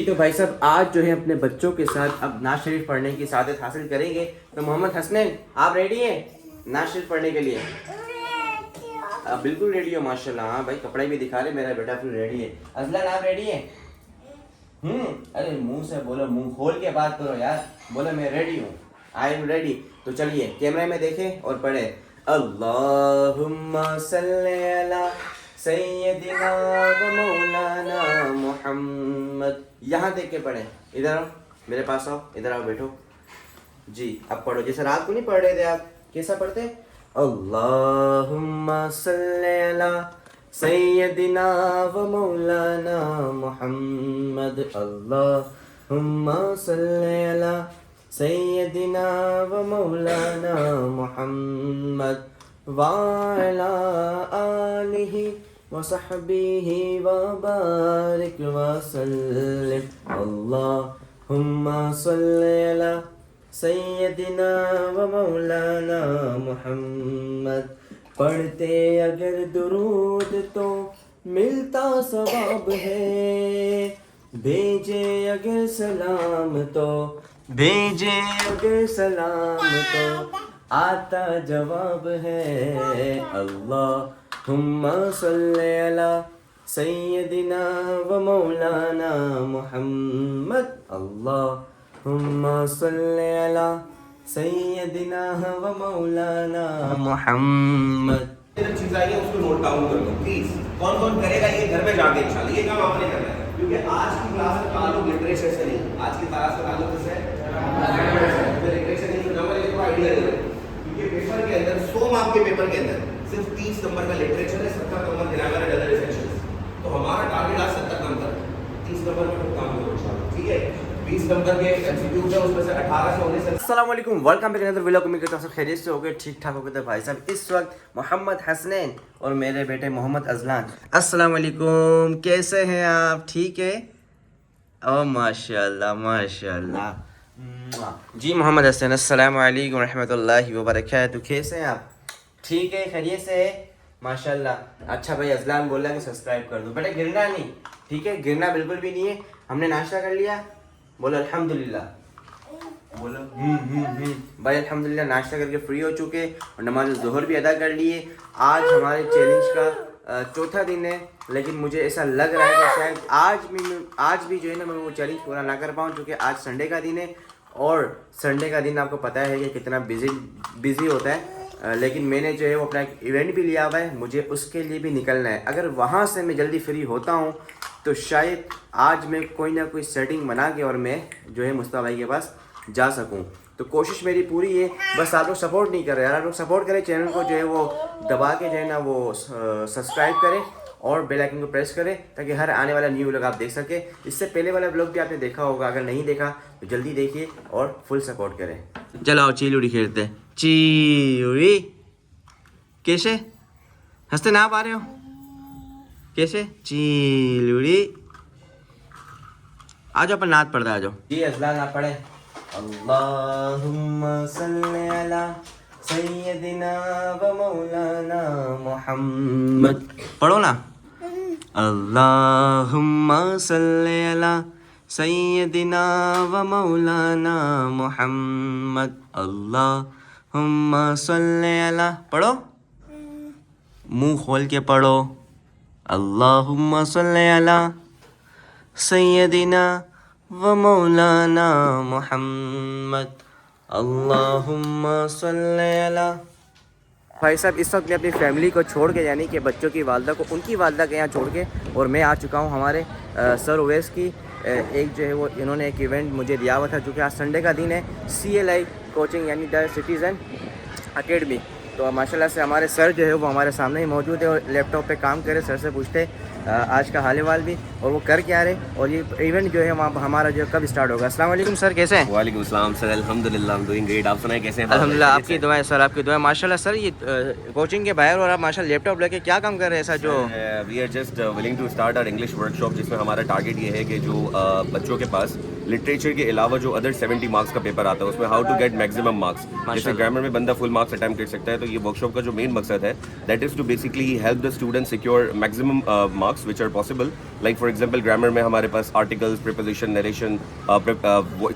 तो भाई साहब आज जो है अपने बच्चों के साथ अब नाज शरीफ पढ़ने की सादत हासिल करेंगे। तो मोहम्मद हसनैन आप रेडी हैं नाज शरीफ पढ़ने के लिए? आप बिल्कुल रेडी हो माशाल्लाह। हाँ भाई कपड़े भी दिखा रहे, मेरा बेटा फुल रेडी है। अजलान आप रेडी हैं? अरे मुंह से बोलो, मुंह खोल के बात करो यार। बोलो मैं रेडी हूँ, आई एम रेडी। तो चलिए कैमरे में देखें और पढ़े अल्लाहुम्मा सल्ली अला सैयदिना व मौलाना मुहम्मद। यहाँ देख के पढ़े। इधर आओ, मेरे पास आओ, इधर आओ, बैठो जी। अब पढ़ो जैसे रात को नहीं पढ़ रहे थे आप। कैसा पढ़ते? अल्लाहुम्मा सल्ली अला सैयदिना व मौलाना मुहम्मद। अल्लाहुम्मा सल्ली अला सैयदिना व मौलाना मुहम्मद वाला आलिहि व सहबिहि व बारिक व सल्लिम। अल्लाहुम्मा सल्ली अला सैयदिना व मौलाना मुहम्मद। पढ़ते अगर दुरूद तो मिलता सवाब है, भेजे अगर सलाम तो भेजे अगर सलाम तो आता जवाब है। अल्लाहुम्मा सल्ली अला सैयदिना व मौलाना मुहम्मद। अल्लाहुम्मा सल्ली अला सैयदिना व मौलाना मुहम्मद। चीज आई है उसको नोट डाउन कर लो प्लीज। कौन कौन करेगा ये घर में जाके इंशाल्लाह, ये काम आपने करना है क्योंकि आज की क्लास का ताल्लुक लिटरेचर से नहीं, आज की क्लास का ताल्लुक किससे है? लिटरेचर नहीं। नंबर एक को आइडिया दे क्योंकि पेपर के अंदर 100 मार्क के पेपर के अंदर सिर्फ 30 नंबर का लिटरेचर है, 70 number grammar and other essentials. तो हमारा टारगेट आज 70 नंबर, 30 नंबर में काम करो इंशाल्लाह, ठीक है? 20 नंबर के एमसीक्यू है उसमें से 18 से 19 से। अस्सलाम वालेकुम, वेलकम बैक अनदर व्लॉग। उम्मीद करता हूं सब खैरियत से होगे, ठीक ठाक होगे। तो भाई साहब इस वक्त मोहम्मद हसनैन और मेरे बेटे मोहम्मद अजलान। अस्सलाम वालेकुम, कैसे हैं आप? ठीक है? ओ माशाल्लाह माशाल्लाह जी। मोहम्मद हसनैन अस्सलाम वालेकुम रहमतुल्लाहि व बरकातहू। कैसे हैं आप? ठीक है, खैरियत से है माशाल्लाह। अच्छा भाई अजलान बोला कि सब्सक्राइब कर दो बेटा, गिरना नहीं, ठीक है? गिरना बिल्कुल भी नहीं है। हमने नाश्ता कर लिया, बोलो अल्हम्दुलिल्लाह। बोलो भाई अल्हम्दुलिल्लाह नाश्ता करके फ्री हो चुके और नमाज ज़ोहर भी अदा कर लिए। आज हमारे चैलेंज का चौथा दिन है, लेकिन मुझे ऐसा लग रहा है कि शायद आज भी जो है ना मैं वो चैलेंज पूरा ना कर पाऊँ, क्योंकि आज संडे का दिन है और संडे का दिन आपको पता है कि कितना बिज़ी होता है। लेकिन मैंने जो है वो अपना एक इवेंट भी लिया हुआ है, मुझे उसके लिए भी निकलना है। अगर वहाँ से मैं जल्दी फ्री होता हूँ तो शायद आज मैं कोई ना कोई सेटिंग बना के और मैं जो है मुस्तफ़ा भाई के पास जा सकूं। तो कोशिश मेरी पूरी है, बस आप लोग सपोर्ट नहीं कर रहे यार। आप लोग सपोर्ट करें, चैनल को जो है वो दबा के जो है ना वो सब्सक्राइब करें और बेल आइकन को प्रेस करें ताकि हर आने वाला न्यू व्लॉग आप देख सकें। इससे पहले वाला व्लॉग भी आपने देखा होगा, अगर नहीं देखा तो जल्दी देखिए और फुल सपोर्ट करें। चलो आओ चिड़ी खेलते हैं। चिड़ी कैसे हंसते ना आप आ रहे हो? कैसे चिड़ी? आ जाओ अपन नात पढ़ते आ जाओ जी। अजलान आप पढ़े अल्लाहुम्मा सल्ली अला सैयदिना व मौलाना मुहम्मद। पढ़ो ना अल्लाहुम्मा सल्ली अला सैयदिना व मौलाना मुहम्मद। अल्लाहुम्मा सल्ली अला। पढ़ो, मुंह खोल के पढ़ो। अल्लाहुम्मा सल्ली अला सैयदिना व मौलाना मुहम्मद। अल्लाहुम्मा सल्ली अला। भाई साहब इस वक्त मैं अपनी फैमिली को छोड़ के, यानी कि बच्चों की वालदा को उनकी वालदा के यहाँ छोड़ के, और मैं आ चुका हूँ हमारे सर उवैस की एक जो है वो इन्होंने एक इवेंट मुझे दिया हुआ था, जो कि आज संडे का दिन है। CLI कोचिंग यानी द सिटीज़न अकेडमी। तो माशाल्लाह से हमारे सर जो है वो हमारे सामने ही मौजूद है और लैपटॉप पे काम करे। सर से पूछते आज का हाल वाल भी और वो कर क्या रहे, और ये इवेंट जो है हमारा जो कब स्टार्ट होगा। अस्सलाम वालेकुम सर, कैसे हैं? वालेकुम सलाम सर, अल्हम्दुलिल्लाह आई एम डूइंग ग्रेट। आप सुनाएं कैसे हैं? अल्हम्दुलिल्लाह, आपकी दुआएं सर, आपकी दुआएं। माशाल्लाह सर ये कोचिंग के बाहर और आप माशाल्लाह लैपटॉप लेके क्या काम कर रहे हैं ऐसा जो? We are just willing to start our English workshop, जिसमें हमारा टारगेट ये है कि जो बच्चों के पास लिटरेचर के अलावा जो अदर 70 मार्क्स का पेपर आता है उसमें how to get maximum marks. जैसे ग्रामर में बंदा फुल मार्क्स अटेम्प्ट कर सकता है, तो ये वर्कशॉप का जो मेन मकसद है that is to basically help the student secure maximum marks marks which are possible. Like for example grammar में हमारे पास articles, preposition, narration,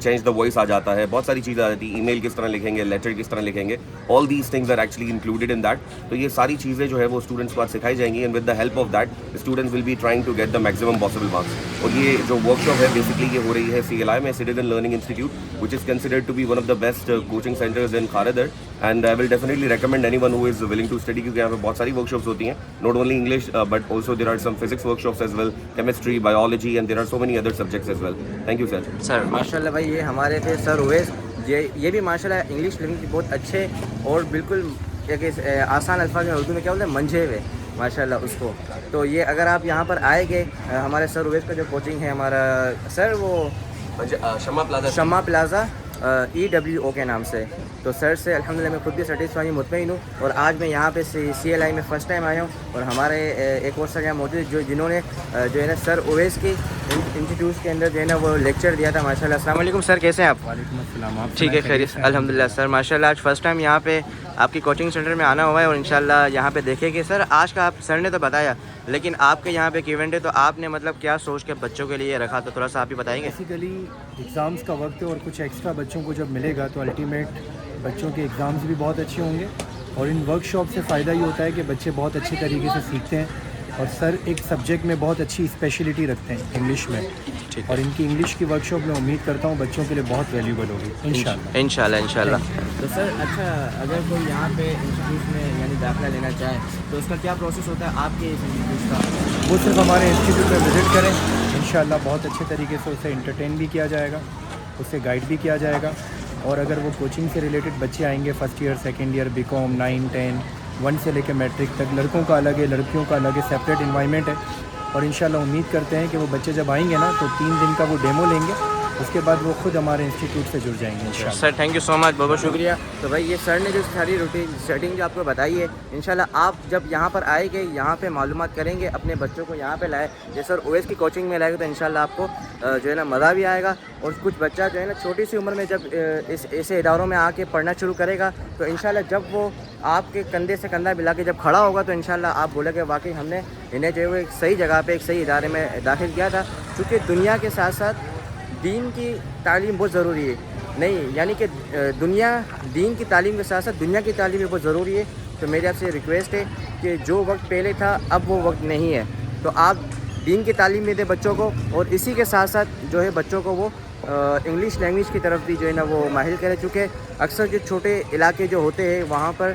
change the voice आ जाता है, बहुत सारी चीज़ें आ जाती है, email किस तरह लिखेंगे, letter किस तरह लिखेंगे, all these things are actually included in that. तो ये सारी चीज़ें जो है वो students को आज सिखाई जाएंगी and with the help of that the students will be trying to get the maximum possible marks. और ये जो workshop है basically ये हो रही है CLI में, Citizen Learning Institute, which is considered to be one of the best coaching centers in Kharadar, and I will definitely recommend anyone who is willing to study क्योंकि यहाँ पे बहुत सारी workshops होती हैं, not only English but also there are some physics workshops as well, chemistry, biology, and there are so many other subjects as well. Thank you sir. Sir माशाल्लाह भाई, ये हमारे थे सर उवैस, ये भी माशाल्लाह इंग्लिश लिखने बहुत अच्छे और बिल्कुल एक आसान अल्फाज में उर्दू में क्या बोलते हैं मंझे हुए माशाल्लाह उसको। तो ये अगर आप यहाँ पर आएंगे, हमारे सर उवैस का जो कोचिंग है हमारा सर वो शम्मा प्लाज़ा EWO के नाम से, तो सर से अल्हम्दुलिल्लाह मैं खुद भी सेटिस्फाई मुतमईन हूँ। और आज मैं यहाँ पे CLI में फ़र्स्ट टाइम आया हूँ और हमारे एक और सर यहाँ मौजूद जो जिन्होंने जो है ना सर उवैस की इंस्टीट्यूट के अंदर जो है ना वो लेक्चर दिया था माशाल्लाह। अस्सलाम वालेकुम सर, कैसे हैं आप? वालेकुम अस्सलाम। आप ठीक है, खैरियत अल्हम्दुलिल्लाह सर माशाल्लाह। आज फ़र्स्ट टाइम यहाँ पे आपकी कोचिंग सेंटर में आना हुआ है और इंशाल्लाह यहाँ पे देखेंगे। सर आज का आप सर ने तो बताया, लेकिन आपके यहाँ पे एक इवेंट है, तो आपने मतलब क्या सोच के बच्चों के लिए रखा, तो थोड़ा सा आप ही बताएंगे। बेसिकली एग्ज़ाम्स का वक्त है और कुछ एक्स्ट्रा बच्चों को जब मिलेगा तो अल्टीमेट बच्चों के एग्ज़ाम्स भी बहुत अच्छे होंगे और इन वर्कशॉप से फ़ायदा ये होता है कि बच्चे बहुत अच्छे तरीके से सीखते हैं। और सर एक सब्जेक्ट में बहुत अच्छी स्पेशलिटी रखते हैं इंग्लिश में, और इनकी इंग्लिश की वर्कशॉप में उम्मीद करता हूँ बच्चों के लिए बहुत वैल्यूबल होगी इंशाल्लाह। तो सर अच्छा, अगर कोई यहाँ पे इंस्टीट्यूट में यानी दाखिला लेना चाहे तो उसका क्या प्रोसेस होता है आपके इस इंस्टीट्यूट का? वो सिर्फ हमारे इंस्टीट्यूट में विज़िट करें, इंशाल्लाह बहुत अच्छे तरीके से उसे इंटरटेन भी किया जाएगा, उसे गाइड भी किया जाएगा। और अगर वो कोचिंग से रिलेटेड बच्चे आएंगे first year, second year, BCom 9, 10, 1 से लेकर मैट्रिक तक, लड़कों का अलग है, लड़कियों का अलग है, सेपरेट इन्वायरमेंट है। और इंशाल्लाह उम्मीद करते हैं कि वो बच्चे जब आएंगे ना तो 3 दिन का वो डेमो लेंगे, उसके बाद वो खुद हमारे इंस्टीट्यूट से जुड़ जाएंगे इंशाल्लाह। Sir thank you so much, बहुत बहुत शुक्रिया। तो भाई ये सर ने जो सारी रूटीन सेटिंग जो आपको बताई है, इंशाल्लाह आप जब यहाँ पर आएंगे, यहाँ पे मालूमात करेंगे, अपने बच्चों को यहाँ पे लाए, जैसे सर उवैस की कोचिंग में लाएगा तो इंशाल्लाह आपको जो है ना मज़ा भी आएगा। और कुछ बच्चा जो है ना छोटी सी उम्र में जब ऐसे इदारों में आके पढ़ना शुरू करेगा तो इंशाल्लाह जब वो आपके कंधे से कंधा मिला के जब खड़ा होगा तो इंशाल्लाह आप बोलेंगे वाकई हमने इन्हें जो है वो एक सही जगह पे एक सही इदारे में दाखिल किया था। क्योंकि दुनिया के साथ साथ दीन की तालीम बहुत ज़रूरी है, नहीं यानी कि दीन की तालीम के साथ साथ दुनिया की तालीम भी बहुत ज़रूरी है। तो मेरी आपसे रिक्वेस्ट है कि जो वक्त पहले था अब वो वक्त नहीं है, तो आप दीन की तालीम भी दें बच्चों को, और इसी के साथ साथ जो है बच्चों को वो इंग्लिश लैंग्वेज की तरफ भी जो है ना वो माहिर करें। चूँकि अक्सर जो छोटे इलाके जो होते हैं वहाँ पर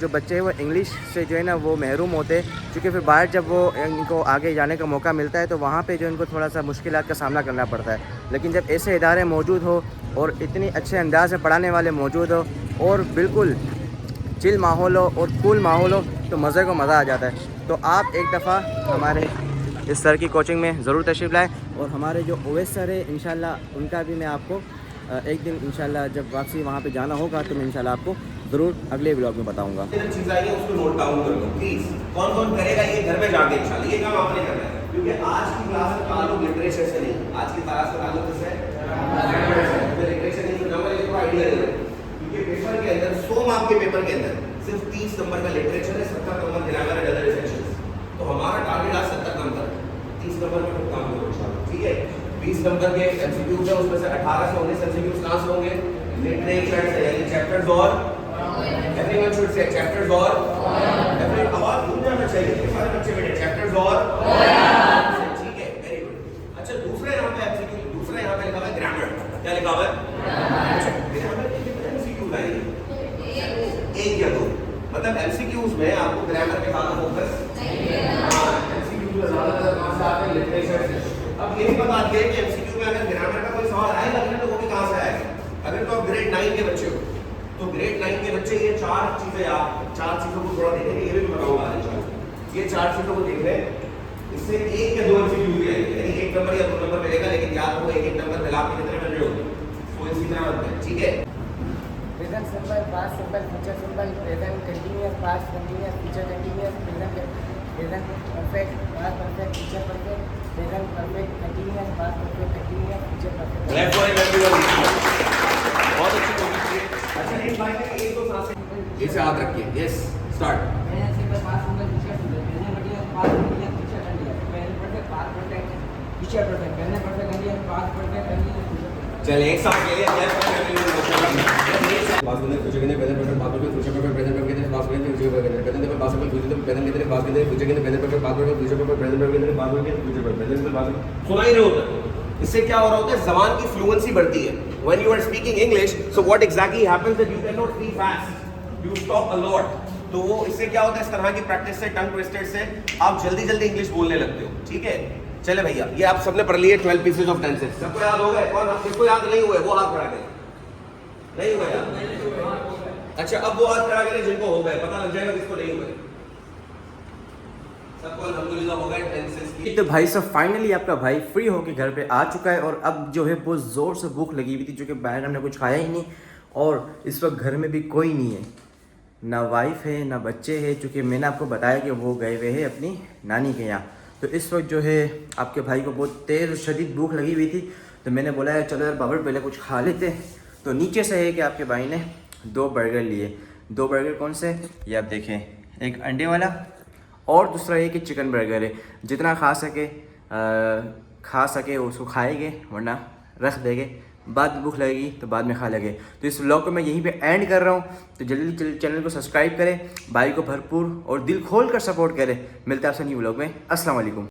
जो बच्चे हैं वो इंग्लिश से जो है ना वो महरूम होते हैं, क्योंकि फिर बाहर जब वो इनको आगे जाने का मौका मिलता है तो वहाँ पे जो इनको थोड़ा सा मुश्किलात का सामना करना पड़ता है। लेकिन जब ऐसे इदारे मौजूद हो और इतनी अच्छे अंदाज में पढ़ाने वाले मौजूद हो और बिल्कुल चिल माहौल हो और कूल माहौल हो तो मज़े को मज़ा आ जाता है। तो आप एक दफ़ा हमारे इस सर की कोचिंग में ज़रूर तशरीफ़ लाएँ। और हमारे जो उवैस सर है इंशाल्लाह उनका भी मैं आपको एक दिन इंशाल्लाह जब वापसी वहाँ पे जाना होगा तो मैं इंशाल्लाह आपको ज़रूर अगले व्लॉग में बताऊँगा। चीज़ आई है उसको नोट डाउन कर लो प्लीज़। कौन कौन करेगा ये घर में जाके इंशाल्लाह, ये काम आपने करना है, क्योंकि आज की क्लास का ताल्लुक लिटरेचर से नहीं, आज की क्लास का ताल्लुक किससे है? लिटरेचर नहीं, तो नंबर एक आइडिया दे रहे हैं, क्योंकि पेपर के अंदर 100 मार्क के पेपर के अंदर सिर्फ 30 नंबर का लिटरेचर है, 70 number grammar and other essentials. तो हमारा टारगेट आज 70 नंबर, 30 नंबर में खुद काम करो इंशाल्लाह, ठीक है। 20 नंबर के एमसीक्यूज है, उसमें से 18 से 19 एमसीक्यूज कहां से होंगे? लिटरेचर से, यानी चैप्टर्स और एवरीवन शुड से चैप्टर्स और एवरी आवाज भूल जाना चाहिए सारे बच्चे बेटे, चैप्टर्स और ठीक है, वेरी गुड। अच्छा दूसरा यहां पे एमसीक्यू, दूसरा यहां पे लिखा हुआ है ग्रामर, क्या लिखा हुआ है? ग्रामर के कितने एमसीक्यूज आएंगे? 1 या 2, मतलब एमसीक्यूज में आपको ग्रामर पे ज्यादा फोकस हां, एमसीक्यूज में ज्यादा कहां से आते हैं? लिटरेचर से। अब ये भी बता दिया कि एमसीक्यू में अगर ग्रामर का कोई सवाल आएगा तो वो भी कहां से आएगा? अगर तो आप ग्रेड 9 के बच्चे हो तो ग्रेड 9 के बच्चे ये 4 चीजें, आप 4 चीजों को थोड़ा देखेंगे, ये भी बताऊंगा इंशाल्लाह। ये 4 चीजों को देख लें, इससे 1 या 2 एमसीक्यू भी आएंगे, यानी 1 नंबर या 2 नंबर मिलेगा, लेकिन याद रखो 1 नंबर मिला के कितने मिल रहे होंगे, तो इसी तरह होता है, ठीक है। Present simple, past simple, future simple, present continuous, past continuous, future continuous, present perfect, past perfect, future perfect, present perfect, continuous, past perfect, continuous, future perfect. Left for everyone, बहुत अच्छी कोशिश की। अच्छा एक बार में एक दो सांसें ऐसे हाथ रखिए, yes start. Present simple, past simple, future simple, present continuous, past continuous, future continuous, future perfect, present perfect continuous, past perfect continuous, future perfect. चल एक साथ ले लिया क्या पास में फ्यूचर के प्रेजेंट परफेक्ट पास में फ्यूचर परफेक्ट प्रेजेंट परफेक्ट के पास में फ्यूचर परफेक्ट प्रेजेंट में पास में फ्यूचर प्रेजेंट के पास में फ्यूचर के प्रेजेंट परफेक्ट पास में फ्यूचर परफेक्ट प्रेजेंट परफेक्ट के पास में फ्यूचर परफेक्ट प्रेजेंट में पास में सुना ही नहीं होता। इससे क्या हो रहा होता है, जबान की फ्लुएंसी बढ़ती है। When you are speaking English, so what exactly happens that you can not speak fast, you stop a lot. तो वो इससे क्या होता है, इस तरह की प्रैक्टिस से, टंग ट्विस्टेड से आप जल्दी जल्दी इंग्लिश बोलने लगते हो। ठीक है, चले भैया, ये आप सबने पढ़ लिए 12 पीसेस ऑफ टेंसेस, सबको याद हो गए? कौन किसको याद नहीं हुए वो हाथ खड़ा करें। नहीं हुए याद? अच्छा, अब वो हाथ खड़ा करें जिनको हो गए, पता लग जाएगा किसको नहीं हुए। सबको अल्हम्दुलिल्लाह हो गए टेंसेस की। तो भाई साहब फाइनली आपका भाई फ्री होके घर पे आ चुका है और अब जो है बहुत ज़ोर से भूख लगी हुई थी, जो कि बाहर हमने कुछ खाया ही नहीं और इस वक्त घर में भी कोई नहीं है, ना वाइफ है ना बच्चे हैं, चूँकि मैंने आपको बताया कि वो गए हुए हैं अपनी नानी के यहाँ। तो इस वक्त जो है आपके भाई को बहुत तेज़ शदीद भूख लगी हुई थी, तो मैंने बोला है चलो यार बाबर पहले कुछ खा लेते। तो नीचे से है कि आपके भाई ने 2 बर्गर लिए। 2 बर्गर कौन से, ये आप देखें, एक अंडे वाला और दूसरा ये कि चिकन बर्गर है। जितना खा सके उसको खाएंगे, वरना रख देंगे, बाद में भूख लगेगी तो बाद में खा लेंगे। तो इस व्लॉग को मैं यहीं पे एंड कर रहा हूँ। तो जल्दी चैनल को सब्सक्राइब करें, भाई को भरपूर और दिल खोल कर सपोर्ट करें। मिलते हैं आपसे न्यू व्लॉग में। अस्सलाम वालेकुम।